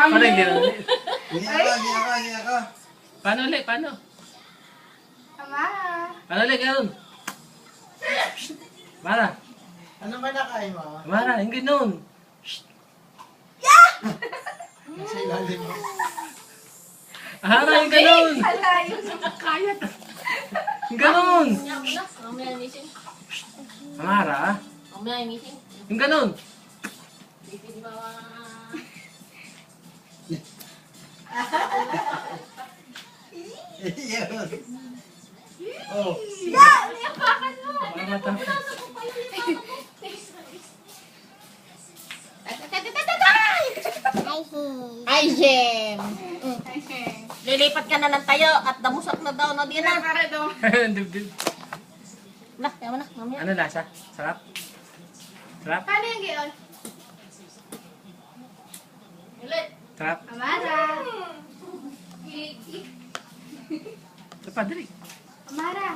Parang hindi na. Hindi ka. Paano ulit? Paano? Amara. Paano ulit? Ganun. Mara. Ano ba nakain mo? Mara, hindi ganun. Nasa ilalim mo. Mara, yung ganun. Alayo. Kaya na. Yung ganun. Mamaya missing. Mara, Mamaya missing. yung ganun. Bibig ba? Yun. Oh. Niyapakan mo. Para matapos. Ay, Jem! Lilipat ka na ng tayo at damusat na daw na din na. Para daw. Dibdib. Lah, kaya mo na, mamaya. Ano lasa? Sarap? Sarap? Paano yung gayon? Ulit. Sarap? Amara. Ito pa, dali. Amara.